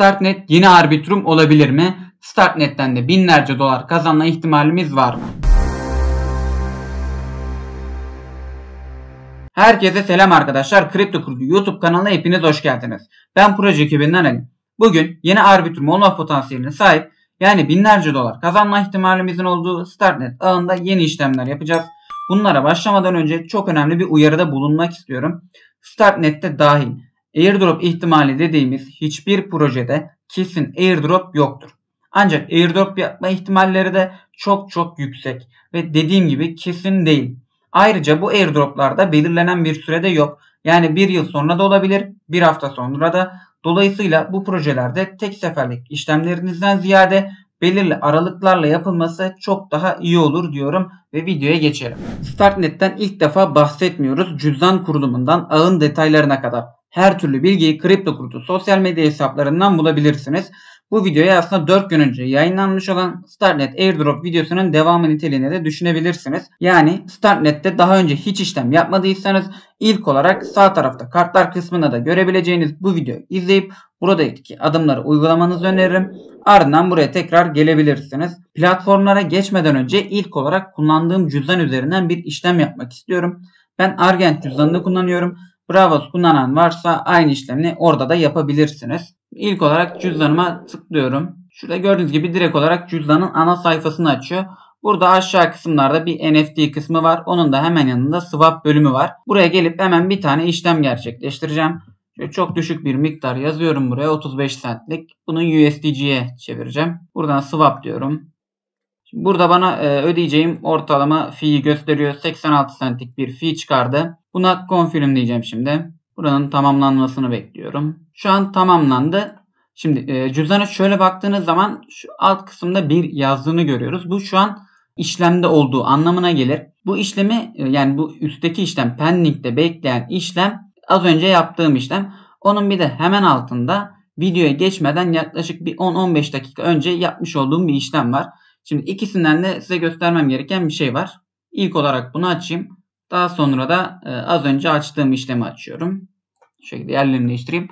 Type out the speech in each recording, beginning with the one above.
Startnet yeni Arbitrum olabilir mi? Startnet'ten de binlerce dolar kazanma ihtimalimiz var mı? Herkese selam arkadaşlar. Kripto Kurdu YouTube kanalına hepiniz hoş geldiniz. Ben proje ekibinden Ali. Bugün yeni Arbitrum olma potansiyeline sahip, yani binlerce dolar kazanma ihtimalimizin olduğu Startnet ağında yeni işlemler yapacağız. Bunlara başlamadan önce çok önemli bir uyarıda bulunmak istiyorum. Startnet'te dahil airdrop ihtimali dediğimiz hiçbir projede kesin airdrop yoktur. Ancak airdrop yapma ihtimalleri de çok yüksek ve dediğim gibi kesin değil. Ayrıca bu airdroplarda belirlenen bir sürede yok. Yani bir yıl sonra da olabilir, bir hafta sonra da. Dolayısıyla bu projelerde tek seferlik işlemlerinizden ziyade belirli aralıklarla yapılması çok daha iyi olur diyorum ve videoya geçelim. Startnet'ten ilk defa bahsetmiyoruz. Cüzdan kurulumundan ağın detaylarına kadar her türlü bilgiyi Kripto Kurdu sosyal medya hesaplarından bulabilirsiniz. Bu videoya aslında 4 gün önce yayınlanmış olan Startnet Airdrop videosunun devamı niteliğine de düşünebilirsiniz. Yani Startnet'te daha önce hiç işlem yapmadıysanız ilk olarak sağ tarafta kartlar kısmında da görebileceğiniz bu videoyu izleyip buradaki adımları uygulamanızı öneririm. Ardından buraya tekrar gelebilirsiniz. Platformlara geçmeden önce ilk olarak kullandığım cüzdan üzerinden bir işlem yapmak istiyorum. Ben Argent cüzdanını kullanıyorum. Bravos kullanan varsa aynı işlemi orada da yapabilirsiniz. İlk olarak cüzdanıma tıklıyorum. Şurada gördüğünüz gibi direkt olarak cüzdanın ana sayfasını açıyor. Burada aşağı kısımlarda bir NFT kısmı var. Onun da hemen yanında swap bölümü var. Buraya gelip hemen bir tane işlem gerçekleştireceğim. Şöyle çok düşük bir miktar yazıyorum buraya, 35 centlik. Bunu USDC'ye çevireceğim. Buradan swap diyorum. Şimdi burada bana ödeyeceğim ortalama fee'yi gösteriyor. 86 centlik bir fee çıkardı. Buna confirm diyeceğim şimdi. Buranın tamamlanmasını bekliyorum. Şu an tamamlandı. Şimdi cüzdana şöyle baktığınız zaman şu alt kısımda bir yazdığını görüyoruz. Bu şu an işlemde olduğu anlamına gelir. Bu işlemi yani bu üstteki işlem, pending'de bekleyen işlem az önce yaptığım işlem. Onun bir de hemen altında videoya geçmeden yaklaşık bir 10-15 dakika önce yapmış olduğum bir işlem var. Şimdi ikisinden de size göstermem gereken bir şey var. İlk olarak bunu açayım. Daha sonra da az önce açtığım işlemi açıyorum. Şu şekilde yerlerini değiştireyim.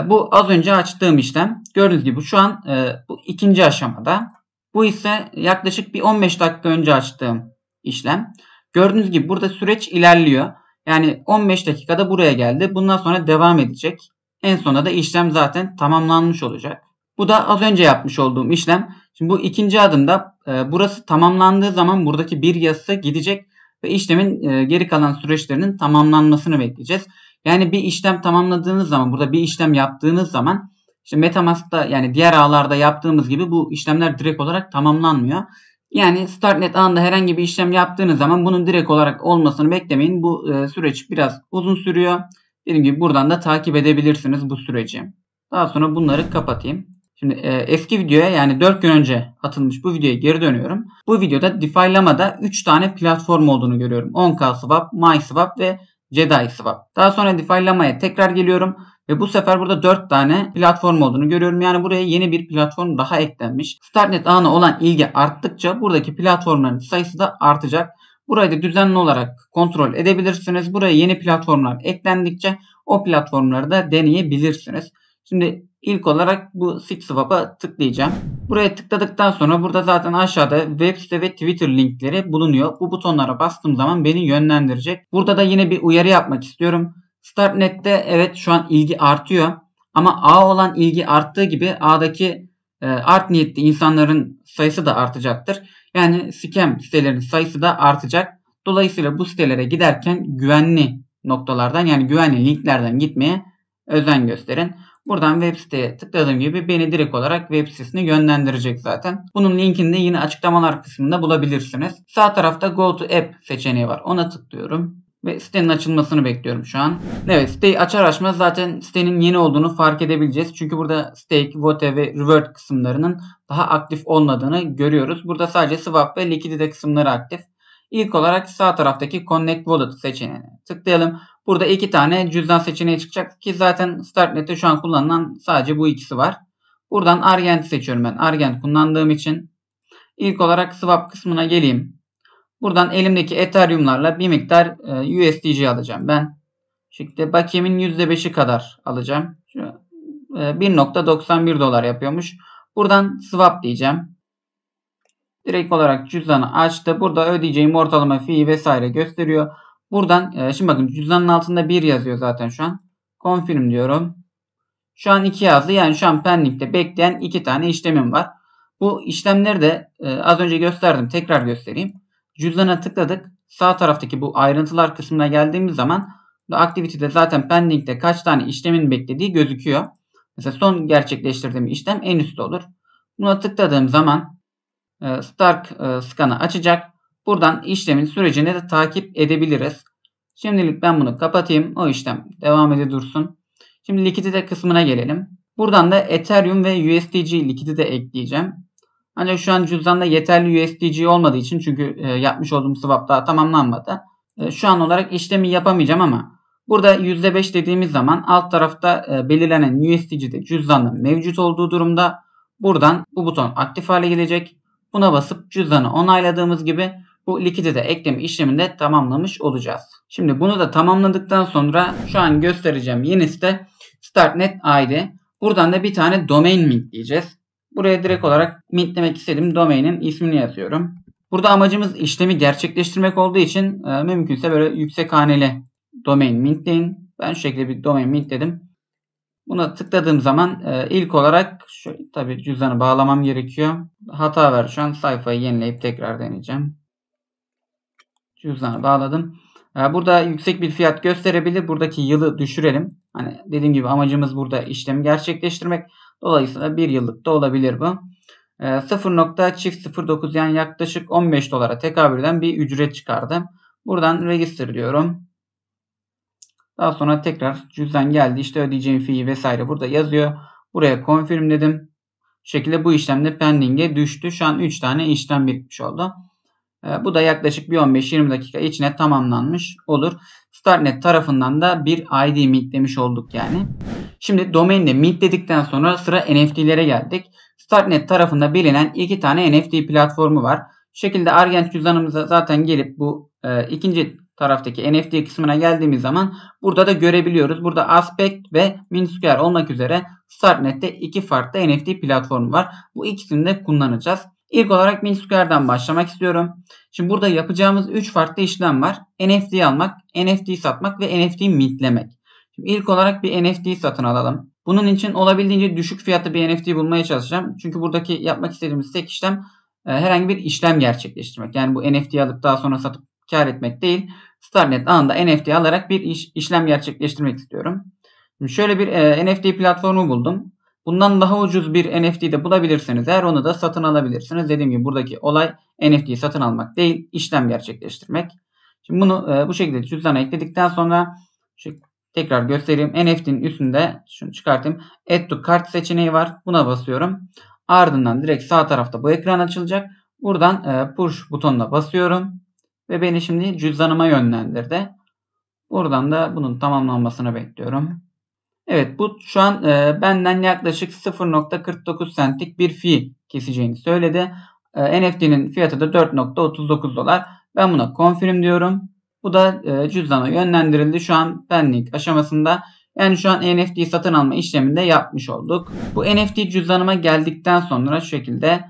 Bu az önce açtığım işlem. Gördüğünüz gibi şu an bu ikinci aşamada. Bu ise yaklaşık bir 15 dakika önce açtığım işlem. Gördüğünüz gibi burada süreç ilerliyor. Yani 15 dakikada buraya geldi. Bundan sonra devam edecek. En sonunda da işlem zaten tamamlanmış olacak. Bu da az önce yapmış olduğum işlem. Şimdi bu ikinci adımda burası tamamlandığı zaman buradaki bir yazısı gidecek ve işlemin geri kalan süreçlerinin tamamlanmasını bekleyeceğiz. Yani bir işlem tamamladığınız zaman, burada bir işlem yaptığınız zaman işte MetaMask'ta yani diğer ağlarda yaptığımız gibi bu işlemler direkt olarak tamamlanmıyor. Yani Startnet ağında herhangi bir işlem yaptığınız zaman bunun direkt olarak olmasını beklemeyin. Bu süreç biraz uzun sürüyor. Dediğim gibi buradan da takip edebilirsiniz bu süreci. Daha sonra bunları kapatayım. Şimdi eski videoya, yani 4 gün önce atılmış bu videoya geri dönüyorum. Bu videoda DeFi Lama'da 3 tane platform olduğunu görüyorum. 10K Swap, MySwap ve Jedi Swap. Daha sonra DeFi Lama'ya tekrar geliyorum. Ve bu sefer burada 4 tane platform olduğunu görüyorum. Yani buraya yeni bir platform daha eklenmiş. Startnet ağına olan ilgi arttıkça buradaki platformların sayısı da artacak. Burayı da düzenli olarak kontrol edebilirsiniz. Buraya yeni platformlar eklendikçe o platformları da deneyebilirsiniz. Şimdi ilk olarak bu SixSwap'a tıklayacağım. Buraya tıkladıktan sonra burada zaten aşağıda web site ve Twitter linkleri bulunuyor. Bu butonlara bastığım zaman beni yönlendirecek. Burada da yine bir uyarı yapmak istiyorum. Startnet'te evet şu an ilgi artıyor. Ama ağ olan ilgi arttığı gibi ağdaki art niyetli insanların sayısı da artacaktır. Yani scam sitelerin sayısı da artacak. Dolayısıyla bu sitelere giderken güvenli noktalardan, yani güvenli linklerden gitmeye özen gösterin. Buradan web siteye tıkladığım gibi beni direkt olarak web sitesine yönlendirecek zaten. Bunun linkini de yine açıklamalar kısmında bulabilirsiniz. Sağ tarafta Go to App seçeneği var. Ona tıklıyorum. Ve sitenin açılmasını bekliyorum şu an. Evet, siteyi açar açmaz zaten sitenin yeni olduğunu fark edebileceğiz. Çünkü burada stake, vote ve revert kısımlarının daha aktif olmadığını görüyoruz. Burada sadece swap ve likidite kısımları aktif. İlk olarak sağ taraftaki Connect Wallet seçeneğine tıklayalım. Burada 2 tane cüzdan seçeneği çıkacak ki zaten Startnet'te şu an kullanılan sadece bu ikisi var. Buradan Argent seçiyorum ben. Argent kullandığım için. İlk olarak swap kısmına geleyim. Buradan elimdeki Ethereum'larla bir miktar USDC alacağım ben. Şekilde bakiyemin %5'i kadar alacağım. 1.91 dolar yapıyormuş. Buradan swap diyeceğim. Direkt olarak cüzdanı açtı. Burada ödeyeceğim ortalama fee vesaire gösteriyor. Buradan şimdi bakın cüzdanın altında 1 yazıyor zaten şu an. Confirm diyorum. Şu an 2 yazdı. Yani şu an pending'de bekleyen 2 tane işlemim var. Bu işlemleri de az önce gösterdim. Tekrar göstereyim. Cüzdana tıkladık. Sağ taraftaki bu ayrıntılar kısmına geldiğimiz zaman Activity'de zaten pending'de kaç tane işlemin beklediği gözüküyor. Mesela son gerçekleştirdiğim işlem en üstte olur. Buna tıkladığım zaman Start Scan'ı açacak. Buradan işlemin sürecini de takip edebiliriz. Şimdilik ben bunu kapatayım. O işlem devam ede dursun. Şimdi likidite kısmına gelelim. Buradan da Ethereum ve USDC likidite ekleyeceğim. Ancak şu an cüzdanda yeterli USDC olmadığı için çünkü yapmış olduğum swap daha tamamlanmadı. Şu an olarak işlemi yapamayacağım ama burada %5 dediğimiz zaman alt tarafta belirlenen USDC'de cüzdanda mevcut olduğu durumda buradan bu buton aktif hale gelecek. Buna basıp cüzdanı onayladığımız gibi bu likidite ekleme işlemini de tamamlamış olacağız. Şimdi bunu da tamamladıktan sonra şu an göstereceğim yeni site Startnet ID. Buradan da bir tane domain mintleyeceğiz. Buraya direkt olarak mintlemek istediğim domainin ismini yazıyorum. Burada amacımız işlemi gerçekleştirmek olduğu için mümkünse böyle yüksek haneli domain mintleyin. Ben şu şekilde bir domain mintledim. Buna tıkladığım zaman ilk olarak tabii cüzdanı bağlamam gerekiyor. Hata var şu an. Sayfayı yenileyip tekrar deneyeceğim. Cüzdanı bağladım. Burada yüksek bir fiyat gösterebilir. Buradaki yılı düşürelim. Hani dediğim gibi amacımız burada işlemi gerçekleştirmek. Dolayısıyla 1 yıllık da olabilir bu. 0.09 yani yaklaşık 15 dolara tekabül eden bir ücret çıkardım. Buradan register diyorum. Daha sonra tekrar cüzdan geldi. İşte ödeyeceğim fee vesaire burada yazıyor. Buraya confirm dedim. Bu şekilde bu işlem de pending'e düştü. Şu an 3 tane işlem bitmiş oldu. Bu da yaklaşık bir 15-20 dakika içine tamamlanmış olur. Startnet tarafından da bir ID mintlemiş olduk yani. Şimdi domain'de mintledikten sonra sıra NFT'lere geldik. Startnet tarafında bilinen 2 tane NFT platformu var. Şu şekilde Argent cüzdanımıza zaten gelip bu ikinci taraftaki NFT kısmına geldiğimiz zaman burada da görebiliyoruz. Burada Aspect ve Minsquare olmak üzere Startnet'te 2 farklı NFT platformu var. Bu ikisini de kullanacağız. İlk olarak Minsquare'dan başlamak istiyorum. Şimdi burada yapacağımız 3 farklı işlem var. NFT almak, NFT satmak ve NFT mintlemek. Şimdi ilk olarak bir NFT satın alalım. Bunun için olabildiğince düşük fiyatlı bir NFT bulmaya çalışacağım. Çünkü buradaki yapmak istediğimiz tek işlem herhangi bir işlem gerçekleştirmek. Yani bu NFT'yi alıp daha sonra satıp kar etmek değil. Startnet anında NFT alarak bir işlem gerçekleştirmek istiyorum. Şimdi şöyle bir NFT platformu buldum. Bundan daha ucuz bir NFT de bulabilirseniz eğer onu da satın alabilirsiniz. Dediğim gibi buradaki olay NFT'yi satın almak değil, işlem gerçekleştirmek. Şimdi bunu bu şekilde cüzdana ekledikten sonra tekrar göstereyim. NFT'nin üstünde şunu çıkartayım. Add to Cart seçeneği var. Buna basıyorum. Ardından direkt sağ tarafta bu ekran açılacak. Buradan push butonuna basıyorum. Ve beni şimdi cüzdanıma yönlendirdi. Buradan da bunun tamamlanmasını bekliyorum. Evet bu şu an benden yaklaşık 0.49 centlik bir fee keseceğini söyledi. NFT'nin fiyatı da 4.39 dolar. Ben buna confirm diyorum. Bu da cüzdana yönlendirildi. Şu an pending aşamasında. Yani şu an NFT satın alma işlemini de yapmış olduk. Bu NFT cüzdanıma geldikten sonra şu şekilde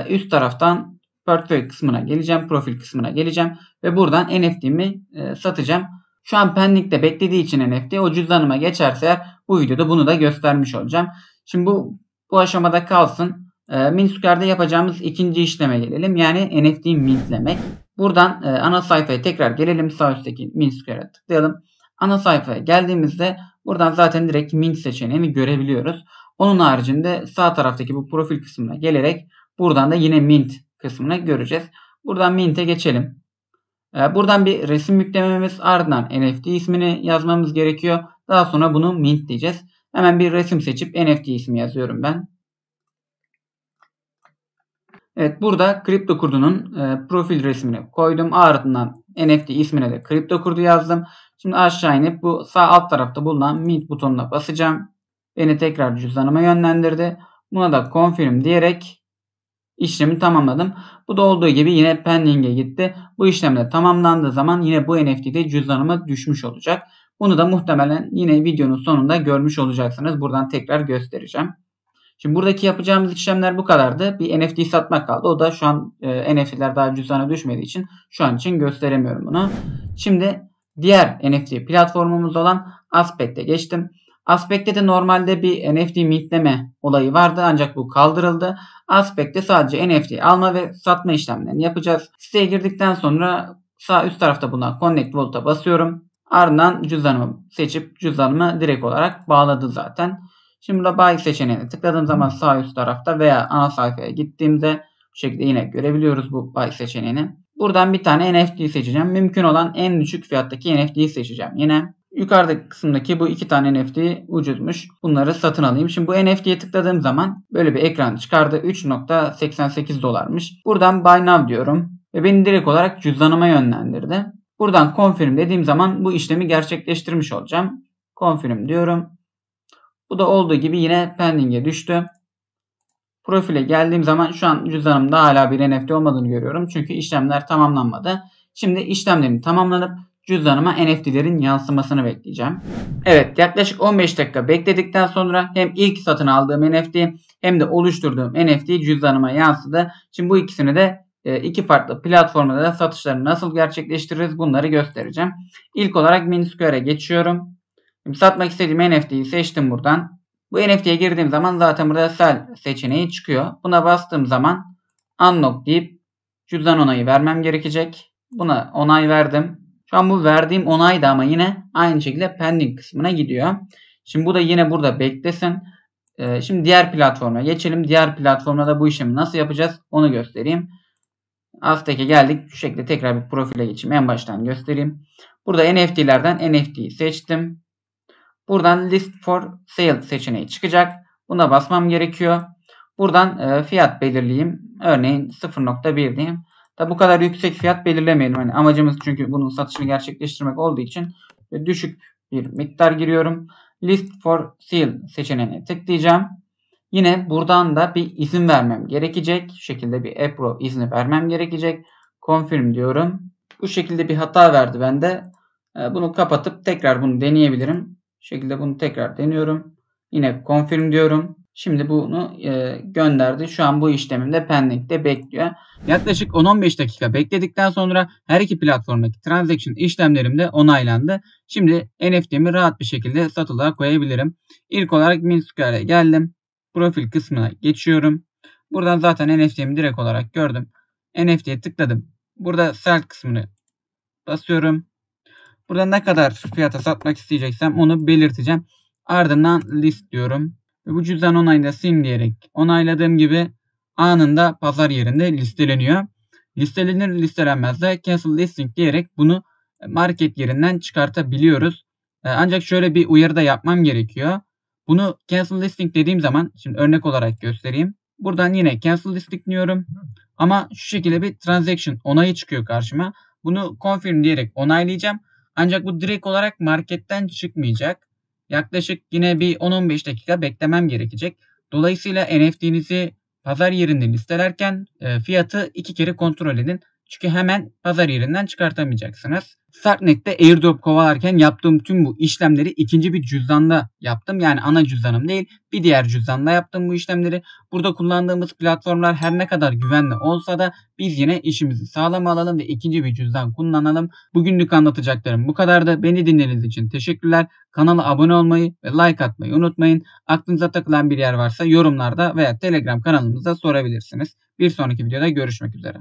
üst taraftan portföy kısmına geleceğim. Profil kısmına geleceğim. Ve buradan NFT'mi satacağım. Şu an pending'de beklediği için NFT o cüzdanıma geçerse bu videoda bunu da göstermiş olacağım. Şimdi bu aşamada kalsın. Minsquare'da yapacağımız ikinci işleme gelelim. Yani NFT mintlemek. Buradan ana sayfaya tekrar gelelim. Sağ üstteki Minsquare'a tıklayalım. Ana sayfaya geldiğimizde buradan zaten direkt mint seçeneğini görebiliyoruz. Onun haricinde sağ taraftaki bu profil kısmına gelerek buradan da yine mint kısmını göreceğiz. Buradan mint'e geçelim. Buradan bir resim yüklememiz ardından NFT ismini yazmamız gerekiyor. Daha sonra bunu mint diyeceğiz. Hemen bir resim seçip NFT ismi yazıyorum ben. Evet burada kripto kurdunun profil resmini koydum. Ardından NFT ismine de kripto kurdu yazdım. Şimdi aşağı inip bu sağ alt tarafta bulunan mint butonuna basacağım. Beni tekrar cüzdanıma yönlendirdi. Buna da confirm diyerek işlemi tamamladım. Bu da olduğu gibi yine pending'e gitti. Bu işlem de tamamlandığı zaman yine bu NFT de cüzdanıma düşmüş olacak. Bunu da muhtemelen yine videonun sonunda görmüş olacaksınız. Buradan tekrar göstereceğim. Şimdi buradaki yapacağımız işlemler bu kadardı. Bir NFT satmak kaldı. O da şu an NFT'ler daha cüzdana düşmediği için şu an için gösteremiyorum bunu. Şimdi diğer NFT platformumuz olan Aspect'e geçtim. Aspect'te de normalde bir NFT mintleme olayı vardı ancak bu kaldırıldı. Aspect'te sadece NFT alma ve satma işlemlerini yapacağız. Siteye girdikten sonra sağ üst tarafta bulunan Connect Wallet'a basıyorum. Ardından cüzdanımı seçip cüzdanımı direkt olarak bağladı zaten. Şimdi burada Buy seçeneğine tıkladığım zaman sağ üst tarafta veya ana sayfaya gittiğimde bu şekilde yine görebiliyoruz bu Buy seçeneğini. Buradan bir tane NFT seçeceğim. Mümkün olan en düşük fiyattaki NFT'yi seçeceğim. Yine yukarıdaki kısımdaki bu iki tane NFT ucuzmuş. Bunları satın alayım. Şimdi bu NFT'ye tıkladığım zaman böyle bir ekran çıkardı. 3.88 dolarmış. Buradan Buy Now diyorum. Ve beni direkt olarak cüzdanıma yönlendirdi. Buradan Confirm dediğim zaman bu işlemi gerçekleştirmiş olacağım. Confirm diyorum. Bu da olduğu gibi yine pending'e düştü. Profile geldiğim zaman şu an cüzdanımda hala bir NFT olmadığını görüyorum. Çünkü işlemler tamamlanmadı. Şimdi işlemlerim tamamlanıp cüzdanıma NFT'lerin yansımasını bekleyeceğim. Evet, yaklaşık 15 dakika bekledikten sonra hem ilk satın aldığım NFT hem de oluşturduğum NFT cüzdanıma yansıdı. Şimdi bu ikisini de iki farklı platformda da satışlarını nasıl gerçekleştiririz bunları göstereceğim. İlk olarak Minisquare'e geçiyorum. Şimdi satmak istediğim NFT'yi seçtim buradan. Bu NFT'ye girdiğim zaman zaten burada sell seçeneği çıkıyor. Buna bastığım zaman unlock deyip cüzdan onayı vermem gerekecek. Buna onay verdim. Şu an bu verdiğim onay da ama yine aynı şekilde pending kısmına gidiyor. Şimdi bu da yine burada beklesin. Şimdi diğer platforma geçelim. Diğer platformda da bu işlemi nasıl yapacağız onu göstereyim. Aztek'e geldik. Şu şekilde tekrar bir profile geçeyim. En baştan göstereyim. Burada NFT'lerden NFT'yi seçtim. Buradan List for Sale seçeneği çıkacak. Buna basmam gerekiyor. Buradan fiyat belirleyeyim. Örneğin 0.1 diyeyim. Tabi bu kadar yüksek fiyat belirlemeyelim. Hani amacımız çünkü bunun satışını gerçekleştirmek olduğu için düşük bir miktar giriyorum. List for Sale seçeneğine tıklayacağım. Yine buradan da bir izin vermem gerekecek. Şu şekilde bir approve izni vermem gerekecek. Confirm diyorum. Bu şekilde bir hata verdi bende. Bunu kapatıp tekrar bunu deneyebilirim. Bu şekilde bunu tekrar deniyorum. Yine confirm diyorum. Şimdi bunu gönderdi. Şu an bu işlemimde pending'de bekliyor. Yaklaşık 10-15 dakika bekledikten sonra her iki platformdaki transaction işlemlerim de onaylandı. Şimdi NFT'mi rahat bir şekilde satılığa koyabilirim. İlk olarak Minisquare'e geldim. Profil kısmına geçiyorum. Buradan zaten NFT'mi direkt olarak gördüm. NFT'ye tıkladım. Burada sell kısmını basıyorum. Burada ne kadar fiyata satmak isteyeceksem onu belirteceğim. Ardından list diyorum. Ve bu cüzdan onayla sim diyerek onayladığım gibi anında pazar yerinde listeleniyor. Listelenir listelenmez de cancel listing diyerek bunu market yerinden çıkartabiliyoruz. Ancak şöyle bir uyarı da yapmam gerekiyor. Bunu cancel listing dediğim zaman şimdi örnek olarak göstereyim. Buradan yine cancel listing diyorum. Ama şu şekilde bir transaction onayı çıkıyor karşıma. Bunu confirm diyerek onaylayacağım. Ancak bu direkt olarak marketten çıkmayacak. Yaklaşık yine bir 10-15 dakika beklemem gerekecek. Dolayısıyla NFT'nizi pazar yerinde listelerken fiyatı 2 kere kontrol edin. Çünkü hemen pazar yerinden çıkartamayacaksınız. Starknet'te airdrop kovalarken yaptığım tüm bu işlemleri ikinci bir cüzdanda yaptım. Yani ana cüzdanım değil, bir diğer cüzdanda yaptım bu işlemleri. Burada kullandığımız platformlar her ne kadar güvenli olsa da biz yine işimizi sağlam alalım ve ikinci bir cüzdan kullanalım. Bugünlük anlatacaklarım bu kadardı. Beni dinlediğiniz için teşekkürler. Kanala abone olmayı ve like atmayı unutmayın. Aklınıza takılan bir yer varsa yorumlarda veya Telegram kanalımızda sorabilirsiniz. Bir sonraki videoda görüşmek üzere.